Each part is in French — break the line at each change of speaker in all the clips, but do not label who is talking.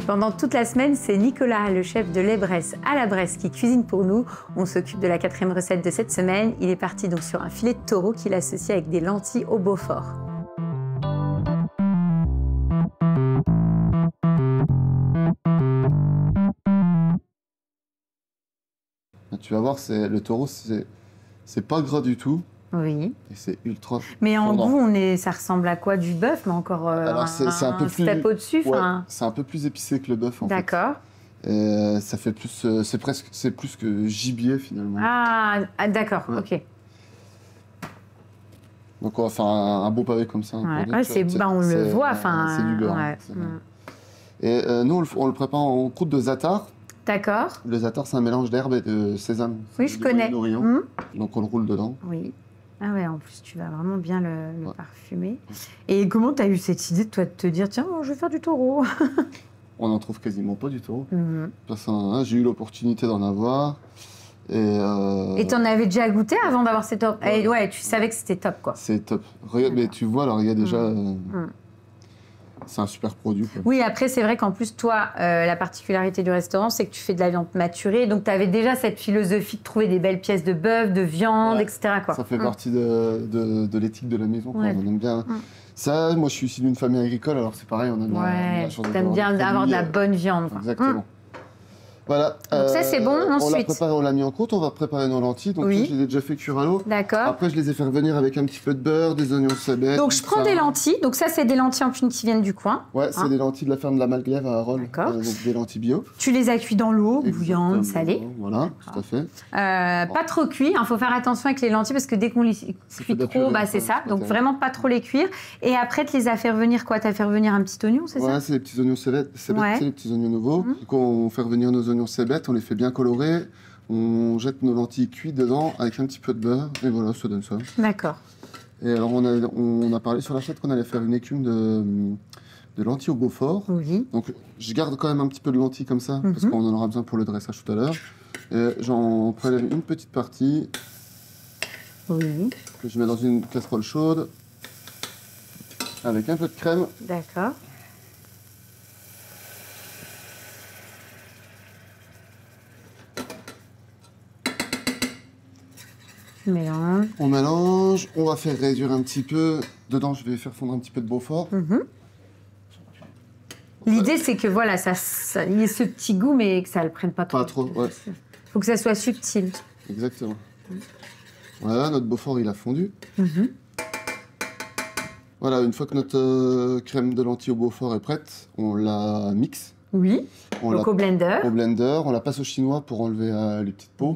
Pendant toute la semaine, c'est Nicolas, le chef de lait Bresse à la Bresse, qui cuisine pour nous. On s'occupe de la 4e recette de cette semaine. Il est parti donc sur un filet de taureau qu'il associe avec des lentilles au Beaufort.
Tu vas voir, le taureau, c'est pas gras du tout.
Oui.
Et c'est ultra.
Mais en goût, ça ressemble à quoi? Du bœuf, mais encore
alors c'est un peu plus
step au-dessus.
Ouais, c'est un peu plus épicé que le bœuf en fait.
D'accord.
Ça fait plus, c'est plus que gibier finalement.
Ah d'accord, ouais. Ok.
Donc on va faire un beau pavé comme ça.
Ouais. On le voit, enfin.
C'est du beurre. Ouais. Et nous, on le prépare en croûte de za'atar.
D'accord.
Le za'atar, c'est un mélange d'herbe et de sésame.
Oui, je connais.
Donc on le roule dedans.
Oui. Ah ouais, en plus, tu vas vraiment bien le parfumer. Et comment tu as eu cette idée de toi de te dire, tiens, je vais faire du taureau?
On n'en trouve quasiment pas du taureau. Parce que j'ai eu l'opportunité d'en avoir. Et
t'en avais déjà goûté avant d'avoir cette top? Ouais, tu savais que c'était top, quoi. C'est
top. Regarde, mais tu vois, alors il y a déjà... C'est un super produit, quoi.
Oui, après, c'est vrai qu'en plus, toi, la particularité du restaurant, c'est que tu fais de la viande maturée. Donc, tu avais déjà cette philosophie de trouver des belles pièces de bœuf, de viande, etc., quoi.
Ça fait partie de l'éthique de la maison, quoi. On aime bien... Ça, moi, je suis issu d'une famille agricole, alors c'est pareil, on a de la chance de
t'aimes bien avoir de la bonne viande, quoi.
Exactement. Voilà.
Donc ça, c'est bon. Ensuite,
on l'a préparé, on l'a mis en croûte. On va préparer nos lentilles. Donc, je les ai déjà fait cuire à l'eau.
D'accord.
Après, je les ai fait revenir avec un petit peu de beurre, des oignons cébettes.
Donc, je prends des lentilles. Donc, ça, c'est des lentilles en pune qui viennent du coin.
Ouais, c'est des lentilles de la ferme de la Malglaive à Arolles.
D'accord.
Donc, des lentilles bio.
Tu les as cuites dans l'eau, bouillante, salée.
Voilà, tout à fait.
Pas trop cuit. Il faut faire attention avec les lentilles parce que dès qu'on les cuit trop, c'est ça. Donc, vraiment pas trop les cuire. Et après, tu les as fait revenir quoi? Tu as fait revenir un petit oignon, c'est ça?
Ouais, c'est les petits oignons cébettes, c'est les petits oignons nouveaux. Donc, on fait revenir nos oignons cébettes, on les fait bien colorés. On jette nos lentilles cuites dedans avec un petit peu de beurre. Et voilà, ça donne ça.
D'accord.
Et alors, on a parlé sur la chatte qu'on allait faire une écume de lentilles au Beaufort.
Oui.
Donc, je garde quand même un petit peu de lentilles comme ça, parce qu'on en aura besoin pour le dressage tout à l'heure. Et j'en prélève une petite partie.
Oui.
Que je mets dans une casserole chaude. Avec un peu de crème.
D'accord. Mélange.
On mélange, on va faire réduire un petit peu. Dedans, je vais faire fondre un petit peu de Beaufort.
L'idée, c'est que voilà, il y ait ce petit goût, mais que ça ne le prenne pas trop.
Pas trop, ouais.
Faut que ça soit subtil.
Exactement. Voilà, notre Beaufort, il a fondu. Voilà, une fois que notre crème de lentilles au Beaufort est prête, on la mixe.
Oui. Donc au blender.
Au blender, on la passe au chinois pour enlever les petites peaux.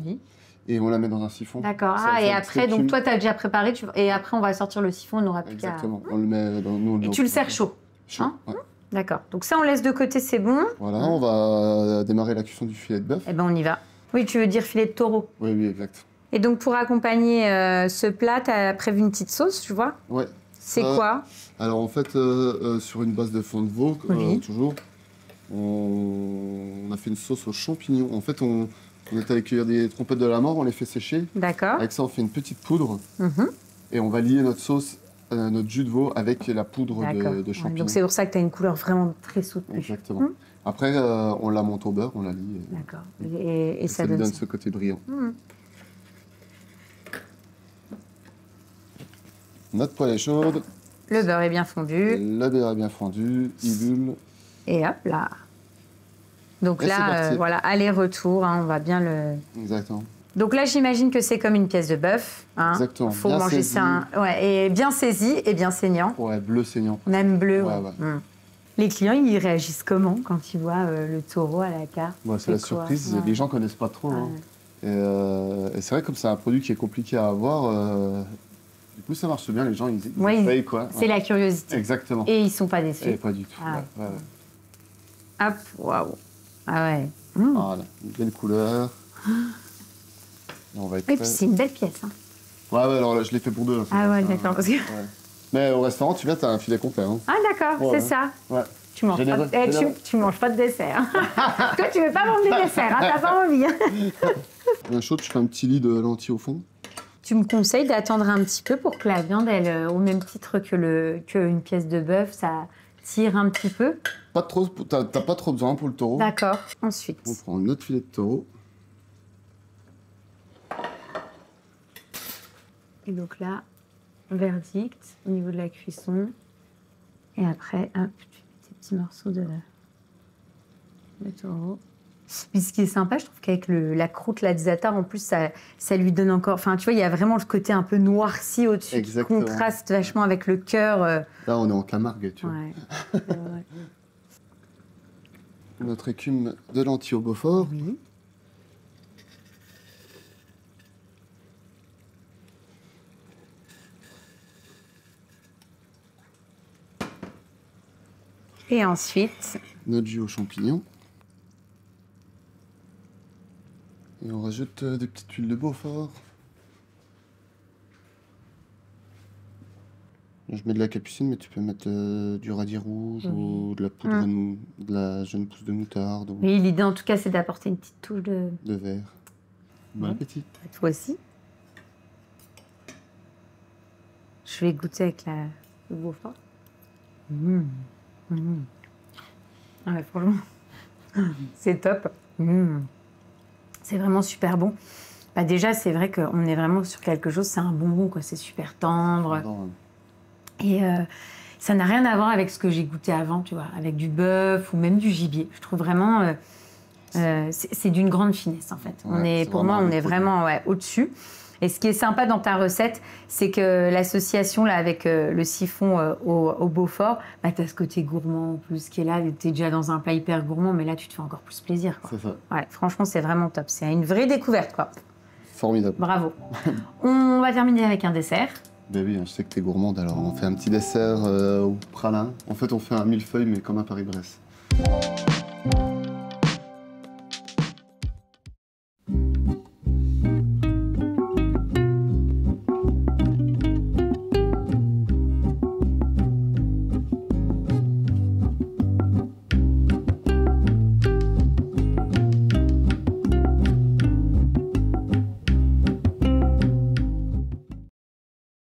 Et on la met dans un siphon.
D'accord. Et après, donc toi, tu as déjà préparé, et après, on va sortir le siphon, on n'aura plus qu'à...
Exactement. On le met dans nous.
Et tu le sers chaud.
Chaud, ouais.
D'accord. Donc ça, on laisse de côté, c'est bon.
Voilà, on va démarrer la cuisson du filet de bœuf.
Eh ben, on y va. Oui, tu veux dire filet de taureau.
Oui, oui, exact.
Et donc, pour accompagner ce plat, tu as prévu une petite sauce, tu vois?
Ouais.
C'est quoi?
Alors, en fait, sur une base de fond de veau, toujours, on a fait une sauce aux champignons. En fait, on est allé cueillir des trompettes de la mort, on les fait sécher.
D'accord.
Avec ça, on fait une petite poudre. Et on va lier notre sauce, notre jus de veau avec la poudre de champignons.
Donc c'est pour ça que tu as une couleur vraiment très soutenue.
Exactement. Après, on la monte au beurre, on la lie.
D'accord. Et ça
lui donne ce côté brillant. Notre poêle est chaude.
Le beurre est bien fondu.
Le beurre est bien fondu, il bulle.
Et hop là. Donc là, voilà, aller-retour, on va bien le...
Exactement.
Donc là, j'imagine que c'est comme une pièce de bœuf.
Exactement.
Faut manger ça. Ouais, et bien saisi et bien saignant.
Ouais, bleu saignant.
On aime bleu. Les clients, ils réagissent comment quand ils voient le taureau à la carte?
C'est la surprise. Les gens connaissent pas trop. Et c'est vrai, comme c'est un produit qui est compliqué à avoir, du coup, ça marche bien. Les gens, ils essayent, quoi.
C'est la curiosité.
Exactement.
Et ils sont pas déçus.
Et pas du tout.
Hop, waouh. Ah ouais.
Voilà, une belle couleur. On va être
et puis c'est une belle pièce.
Ouais, alors là, je l'ai fait pour deux.
Ah ouais, d'accord. Parce que...
Mais au restaurant, tu viens, t'as un filet complet.
Ah d'accord, c'est ça.
Ouais.
Tu manges, tu manges pas de dessert. Toi, tu veux pas manger des desserts, t'as pas envie.
Bien chaud, je fais un petit lit de lentilles au fond.
Tu me conseilles d'attendre un petit peu pour que la viande, elle, au même titre que qu'une pièce de bœuf, ça tire un petit peu.
Pas trop, t'as pas trop besoin pour le taureau.
D'accord. Ensuite.
On prend notre filet de taureau.
Et donc là, verdict au niveau de la cuisson. Et après, hop, tu mets tes petits morceaux de taureau. Puis ce qui est sympa, je trouve qu'avec la croûte là, de za'atar, en plus, ça lui donne encore... Enfin, tu vois, il y a vraiment le côté un peu noirci au-dessus qui contraste vachement avec le cœur.
Là, on est en Camargue, tu vois.
Ouais.
Notre écume de lentilles au Beaufort.
Oui. Et ensuite...
Notre jus aux champignons. Et on rajoute des petites huiles de Beaufort. Je mets de la capucine, mais tu peux mettre du radis rouge ou de la poudre, de la jeune pousse de moutarde.
Oui, l'idée en tout cas, c'est d'apporter une petite touche de
verre. Bon appétit.
Toi aussi. Je vais goûter avec le Beaufort. Ah ouais, franchement, c'est top. C'est vraiment super bon. Bah déjà, c'est vrai qu'on est vraiment sur quelque chose, c'est un bonbon, quoi. C'est super tendre. Et ça n'a rien à voir avec ce que j'ai goûté avant, tu vois, avec du bœuf ou même du gibier. Je trouve vraiment... c'est d'une grande finesse, en fait.
Ouais,
pour moi, on est vraiment au-dessus. Et ce qui est sympa dans ta recette, c'est que l'association là avec le siphon au Beaufort, bah, tu as ce côté gourmand en plus qui est là. Tu es déjà dans un plat hyper gourmand, mais là, tu te fais encore plus plaisir.
C'est ça.
Ouais, franchement, c'est vraiment top. C'est une vraie découverte, quoi.
Formidable.
Bravo. On va terminer avec un dessert.
Ben oui, je sais que tu es gourmande, alors on fait un petit dessert au pralin. En fait, on fait un millefeuille, mais comme à Paris-Brest.